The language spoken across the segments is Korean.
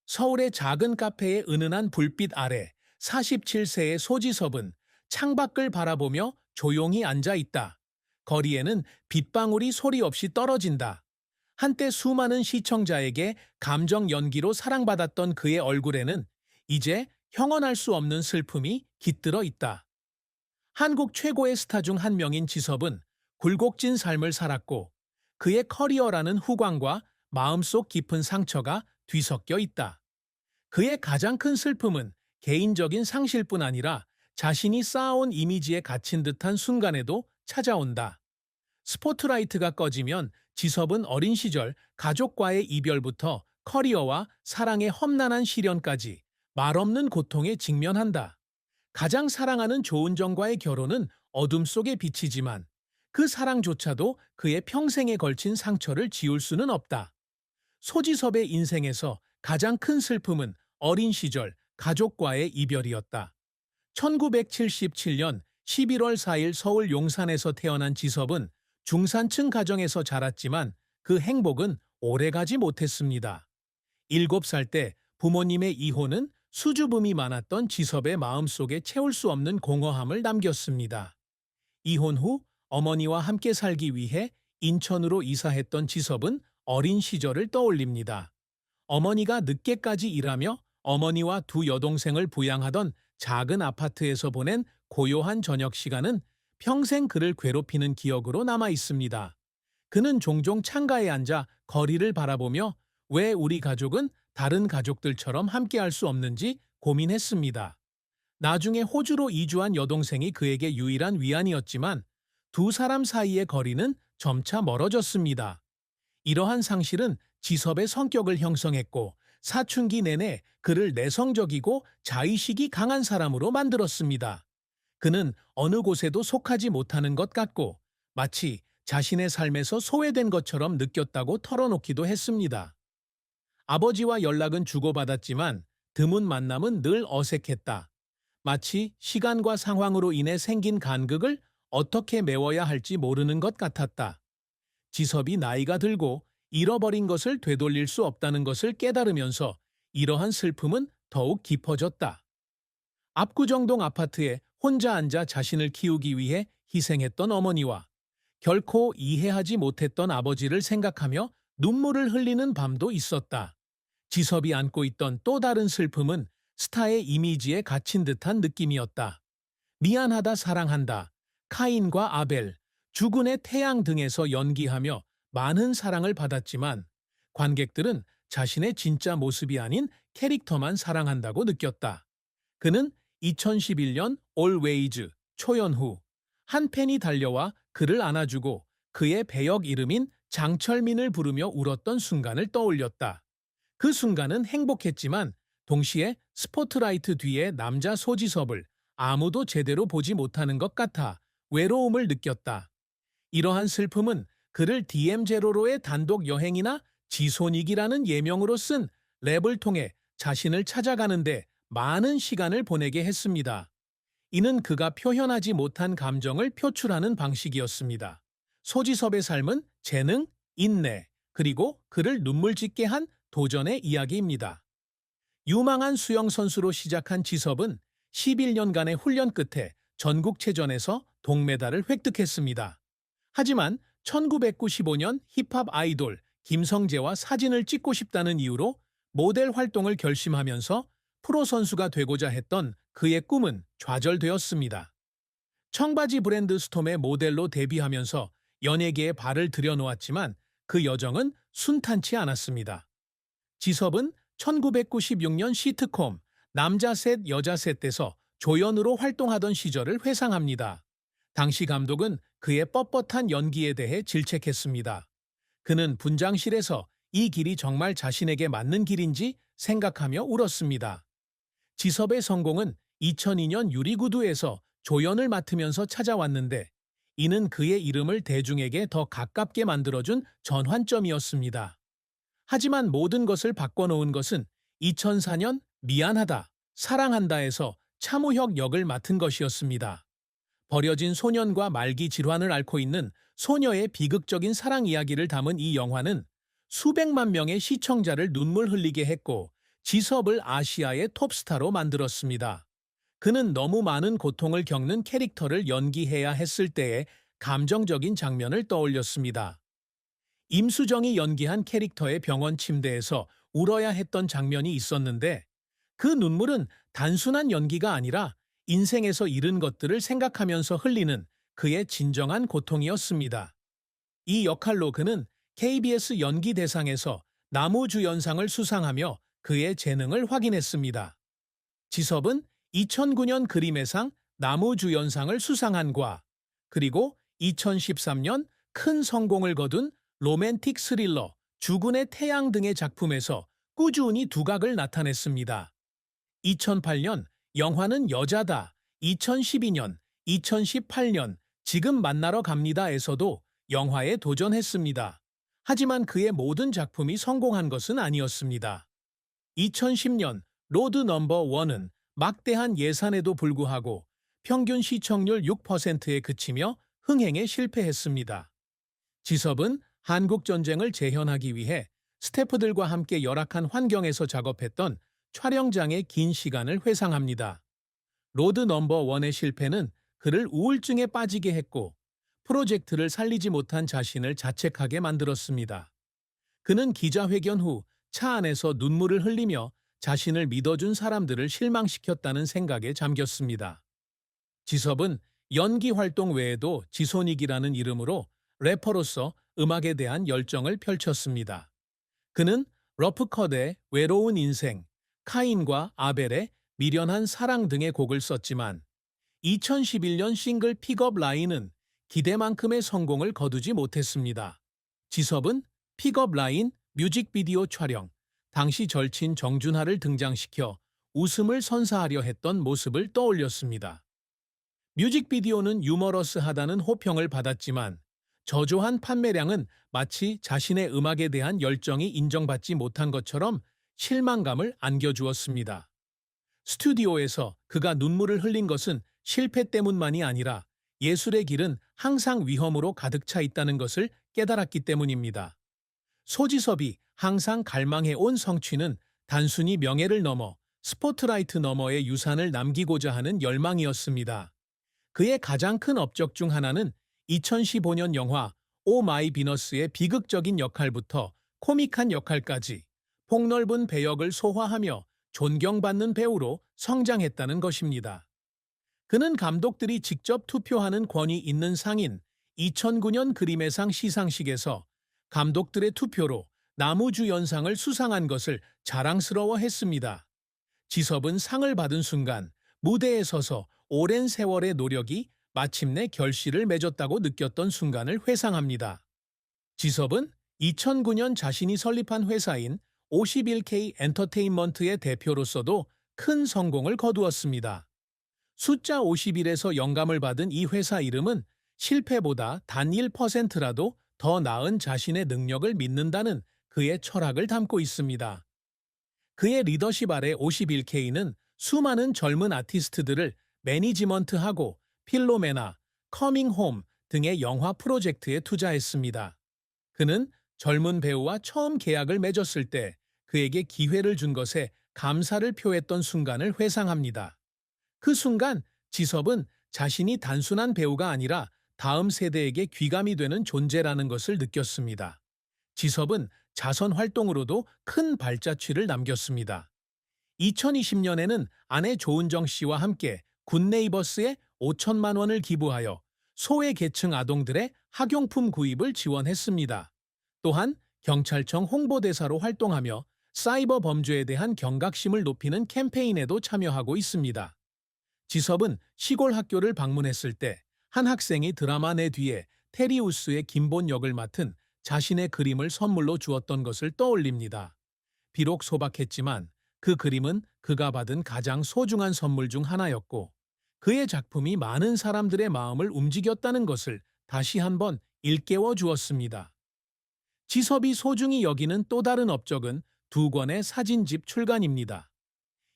서울의 작은 카페의 은은한 불빛 아래 47세의 소지섭은 창밖을 바라보며 조용히 앉아 있다. 거리에는 빗방울이 소리 없이 떨어진다. 한때 수많은 시청자에게 감정 연기로 사랑받았던 그의 얼굴에는 이제 형언할 수 없는 슬픔이 깃들어 있다. 한국 최고의 스타 중 한 명인 지섭은 굴곡진 삶을 살았고 그의 커리어라는 후광과 마음속 깊은 상처가 뒤섞여 있다. 그의 가장 큰 슬픔은 개인적인 상실뿐 아니라 자신이 쌓아온 이미지에 갇힌 듯한 순간에도 찾아온다. 스포트라이트가 꺼지면 지섭은 어린 시절 가족과의 이별부터 커리어와 사랑의 험난한 시련까지 말없는 고통에 직면한다. 가장 사랑하는 조은정과의 결혼은 어둠 속에 비치지만 그 사랑조차도 그의 평생에 걸친 상처를 지울 수는 없다. 소지섭의 인생에서 가장 큰 슬픔은 어린 시절 가족과의 이별이었다. 1977년 11월 4일 서울 용산에서 태어난 지섭은 중산층 가정에서 자랐지만 그 행복은 오래가지 못했습니다. 7살 때 부모님의 이혼은 수줍음이 많았던 지섭의 마음속에 채울 수 없는 공허함을 남겼습니다. 이혼 후 어머니와 함께 살기 위해 인천으로 이사했던 지섭은 어린 시절을 떠올립니다. 어머니가 늦게까지 일하며 어머니와 두 여동생을 부양하던 작은 아파트에서 보낸 고요한 저녁 시간은 평생 그를 괴롭히는 기억으로 남아 있습니다. 그는 종종 창가에 앉아 거리를 바라보며 왜 우리 가족은 다른 가족들처럼 함께할 수 없는지 고민했습니다. 나중에 호주로 이주한 여동생이 그에게 유일한 위안이었지만 두 사람 사이의 거리는 점차 멀어졌습니다. 이러한 상실은 지섭의 성격을 형성했고 사춘기 내내 그를 내성적이고 자의식이 강한 사람으로 만들었습니다. 그는 어느 곳에도 속하지 못하는 것 같고 마치 자신의 삶에서 소외된 것처럼 느꼈다고 털어놓기도 했습니다. 아버지와 연락은 주고받았지만 드문 만남은 늘 어색했다. 마치 시간과 상황으로 인해 생긴 간극을 어떻게 메워야 할지 모르는 것 같았다. 지섭이 나이가 들고 잃어버린 것을 되돌릴 수 없다는 것을 깨달으면서 이러한 슬픔은 더욱 깊어졌다. 압구정동 아파트에 혼자 앉아 자신을 키우기 위해 희생했던 어머니와 결코 이해하지 못했던 아버지를 생각하며 눈물을 흘리는 밤도 있었다. 지섭이 안고 있던 또 다른 슬픔은 스타의 이미지에 갇힌 듯한 느낌이었다. 미안하다 사랑한다, 카인과 아벨, 주군의 태양 등에서 연기하며 많은 사랑을 받았지만 관객들은 자신의 진짜 모습이 아닌 캐릭터만 사랑한다고 느꼈다. 그는 2011년 Always 초연 후 한 팬이 달려와 그를 안아주고 그의 배역 이름인 장철민을 부르며 울었던 순간을 떠올렸다. 그 순간은 행복했지만 동시에 스포트라이트 뒤에 남자 소지섭을 아무도 제대로 보지 못하는 것 같아 외로움을 느꼈다. 이러한 슬픔은 그를 DM제로로의 단독 여행이나 지손익이라는 예명으로 쓴 랩을 통해 자신을 찾아가는데 많은 시간을 보내게 했습니다. 이는 그가 표현하지 못한 감정을 표출하는 방식이었습니다. 소지섭의 삶은 재능, 인내, 그리고 그를 눈물 짓게 한 도전의 이야기입니다. 유망한 수영선수로 시작한 지섭은 11년간의 훈련 끝에 전국체전에서 동메달을 획득했습니다. 하지만 1995년 힙합 아이돌 김성재와 사진을 찍고 싶다는 이유로 모델 활동을 결심하면서 프로 선수가 되고자 했던 그의 꿈은 좌절되었습니다. 청바지 브랜드 스톰의 모델로 데뷔하면서 연예계에 발을 들여놓았지만 그 여정은 순탄치 않았습니다. 지섭은 1996년 시트콤 남자 셋 여자 셋에서 조연으로 활동하던 시절을 회상합니다. 당시 감독은 그의 뻣뻣한 연기에 대해 질책했습니다. 그는 분장실에서 이 길이 정말 자신에게 맞는 길인지 생각하며 울었습니다. 지섭의 성공은 2002년 유리구두에서 조연을 맡으면서 찾아왔는데 이는 그의 이름을 대중에게 더 가깝게 만들어준 전환점이었습니다. 하지만 모든 것을 바꿔놓은 것은 2004년 미안하다, 사랑한다에서 차무혁 역을 맡은 것이었습니다. 버려진 소년과 말기 질환을 앓고 있는 소녀의 비극적인 사랑 이야기를 담은 이 영화는 수백만 명의 시청자를 눈물 흘리게 했고 지섭을 아시아의 톱스타로 만들었습니다. 그는 너무 많은 고통을 겪는 캐릭터를 연기해야 했을 때의 감정적인 장면을 떠올렸습니다. 임수정이 연기한 캐릭터의 병원 침대에서 울어야 했던 장면이 있었는데 그 눈물은 단순한 연기가 아니라 인생에서 잃은 것들을 생각하면서 흘리는 그의 진정한 고통이었습니다. 이 역할로 그는 KBS 연기대상에서 나무주연상을 수상하며 그의 재능을 확인했습니다. 지섭은 2009년 그림의 상 나무주연상을 수상한과 그리고 2013년 큰 성공을 거둔 로맨틱 스릴러 주군의 태양 등의 작품에서 꾸준히 두각을 나타냈습니다. 2008년 영화는 여자다, 2012년, 2018년 지금 만나러 갑니다에서도 영화에 도전했습니다. 하지만 그의 모든 작품이 성공한 것은 아니었습니다. 2010년 로드 넘버 원은 막대한 예산에도 불구하고 평균 시청률 6%에 그치며 흥행에 실패했습니다. 지섭은 한국전쟁을 재현하기 위해 스태프들과 함께 열악한 환경에서 작업했던 촬영장의 긴 시간을 회상합니다. 로드 넘버 원의 실패는 그를 우울증에 빠지게 했고 프로젝트를 살리지 못한 자신을 자책하게 만들었습니다. 그는 기자회견 후 차 안에서 눈물을 흘리며 자신을 믿어준 사람들을 실망시켰다는 생각에 잠겼습니다. 지섭은 연기 활동 외에도 지소닉이라는 이름으로 래퍼로서 음악에 대한 열정을 펼쳤습니다. 그는 러프컷의 외로운 인생, 카인과 아벨의 미련한 사랑 등의 곡을 썼지만 2011년 싱글 픽업 라인은 기대만큼의 성공을 거두지 못했습니다. 지섭은 픽업 라인 뮤직비디오 촬영, 당시 절친 정준하를 등장시켜 웃음을 선사하려 했던 모습을 떠올렸습니다. 뮤직비디오는 유머러스하다는 호평을 받았지만 저조한 판매량은 마치 자신의 음악에 대한 열정이 인정받지 못한 것처럼 실망감을 안겨주었습니다. 스튜디오에서 그가 눈물을 흘린 것은 실패 때문만이 아니라 예술의 길은 항상 위험으로 가득 차 있다는 것을 깨달았기 때문입니다. 소지섭이 항상 갈망해온 성취는 단순히 명예를 넘어 스포트라이트 너머의 유산을 남기고자 하는 열망이었습니다. 그의 가장 큰 업적 중 하나는 2015년 영화 오 마이 비너스의 비극적인 역할부터 코믹한 역할까지 폭넓은 배역을 소화하며 존경받는 배우로 성장했다는 것입니다. 그는 감독들이 직접 투표하는 권위 있는 상인 2009년 그림의 상 시상식에서 감독들의 투표로 나무주연상을 수상한 것을 자랑스러워했습니다. 지섭은 상을 받은 순간 무대에 서서 오랜 세월의 노력이 마침내 결실을 맺었다고 느꼈던 순간을 회상합니다. 지섭은 2009년 자신이 설립한 회사인 51K 엔터테인먼트의 대표로서도 큰 성공을 거두었습니다. 숫자 51에서 영감을 받은 이 회사 이름은 실패보다 단 1%라도 더 나은 자신의 능력을 믿는다는 그의 철학을 담고 있습니다. 그의 리더십 아래 51K는 수많은 젊은 아티스트들을 매니지먼트하고 필로메나, 커밍홈 등의 영화 프로젝트에 투자했습니다. 그는 젊은 배우와 처음 계약을 맺었을 때 그에게 기회를 준 것에 감사를 표했던 순간을 회상합니다. 그 순간 지섭은 자신이 단순한 배우가 아니라 다음 세대에게 귀감이 되는 존재라는 것을 느꼈습니다. 지섭은 자선 활동으로도 큰 발자취를 남겼습니다. 2020년에는 아내 조은정 씨와 함께 굿네이버스에 5천만 원을 기부하여 소외계층 아동들의 학용품 구입을 지원했습니다. 또한 경찰청 홍보대사로 활동하며 사이버 범죄에 대한 경각심을 높이는 캠페인에도 참여하고 있습니다. 지섭은 시골 학교를 방문했을 때 한 학생이 드라마 내 뒤에 테리우스의 김본 역을 맡은 자신의 그림을 선물로 주었던 것을 떠올립니다. 비록 소박했지만 그 그림은 그가 받은 가장 소중한 선물 중 하나였고 그의 작품이 많은 사람들의 마음을 움직였다는 것을 다시 한번 일깨워 주었습니다. 지섭이 소중히 여기는 또 다른 업적은 두 권의 사진집 출간입니다.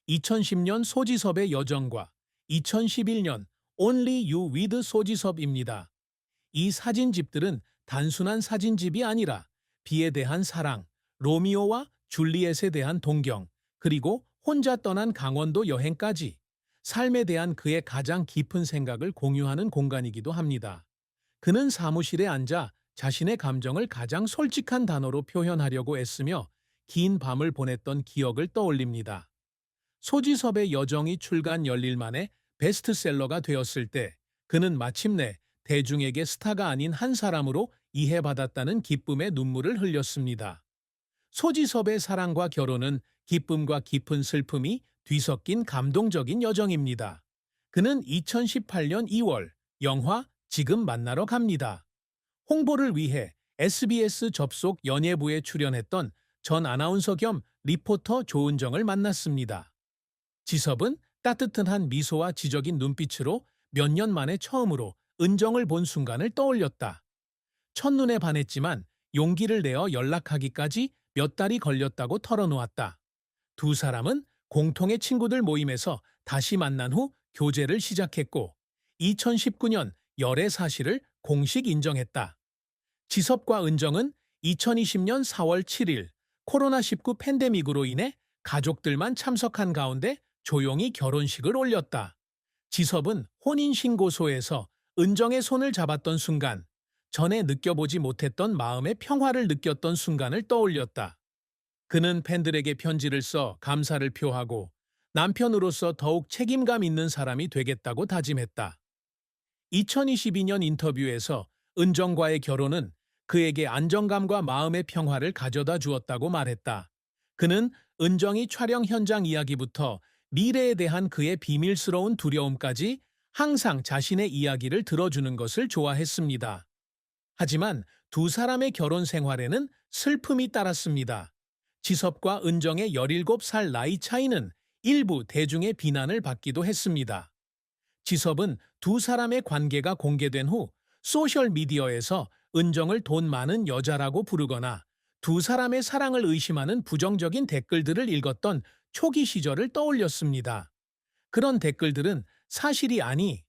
2010년 소지섭의 여정과 2011년 Only You with 소지섭입니다. 이 사진집들은 단순한 사진집이 아니라 비에 대한 사랑, 로미오와 줄리엣에 대한 동경, 그리고 혼자 떠난 강원도 여행까지 삶에 대한 그의 가장 깊은 생각을 공유하는 공간이기도 합니다. 그는 사무실에 앉아 자신의 감정을 가장 솔직한 단어로 표현하려고 애쓰며 긴 밤을 보냈던 기억을 떠올립니다. 소지섭의 여정이 출간 열릴 만에 베스트셀러가 되었을 때 그는 마침내 대중에게 스타가 아닌 한 사람으로 이해받았다는 기쁨의 눈물을 흘렸습니다. 소지섭의 사랑과 결혼은 기쁨과 깊은 슬픔이 뒤섞인 감동적인 여정입니다. 그는 2018년 2월 영화 지금 만나러 갑니다. 홍보를 위해 SBS 접속 연예부에 출연했던 전 아나운서 겸 리포터 조은정을 만났습니다. 지섭은 따뜻한 미소와 지적인 눈빛으로 몇 년 만에 처음으로 은정을 본 순간을 떠올렸다. 첫눈에 반했지만 용기를 내어 연락하기까지 몇 달이 걸렸다고 털어놓았다. 두 사람은 공통의 친구들 모임에서 다시 만난 후 교제를 시작했고 2019년 열애 사실을 공식 인정했다. 지섭과 은정은 2020년 4월 7일 코로나19 팬데믹으로 인해 가족들만 참석한 가운데 조용히 결혼식을 올렸다. 지섭은 혼인신고소에서 은정의 손을 잡았던 순간, 전에 느껴보지 못했던 마음의 평화를 느꼈던 순간을 떠올렸다. 그는 팬들에게 편지를 써 감사를 표하고 남편으로서 더욱 책임감 있는 사람이 되겠다고 다짐했다. 2022년 인터뷰에서 은정과의 결혼은 그에게 안정감과 마음의 평화를 가져다 주었다고 말했다. 그는 은정이 촬영 현장 이야기부터 미래에 대한 그의 비밀스러운 두려움까지 항상 자신의 이야기를 들어주는 것을 좋아했습니다. 하지만 두 사람의 결혼 생활에는 슬픔이 따랐습니다. 지섭과 은정의 17살 나이 차이는 일부 대중의 비난을 받기도 했습니다. 지섭은 두 사람의 관계가 공개된 후 소셜미디어에서 은정을 돈 많은 여자라고 부르거나 두 사람의 사랑을 의심하는 부정적인 댓글들을 읽었던 초기 시절을 떠올렸습니다. 그런 댓글들은 사실이 아니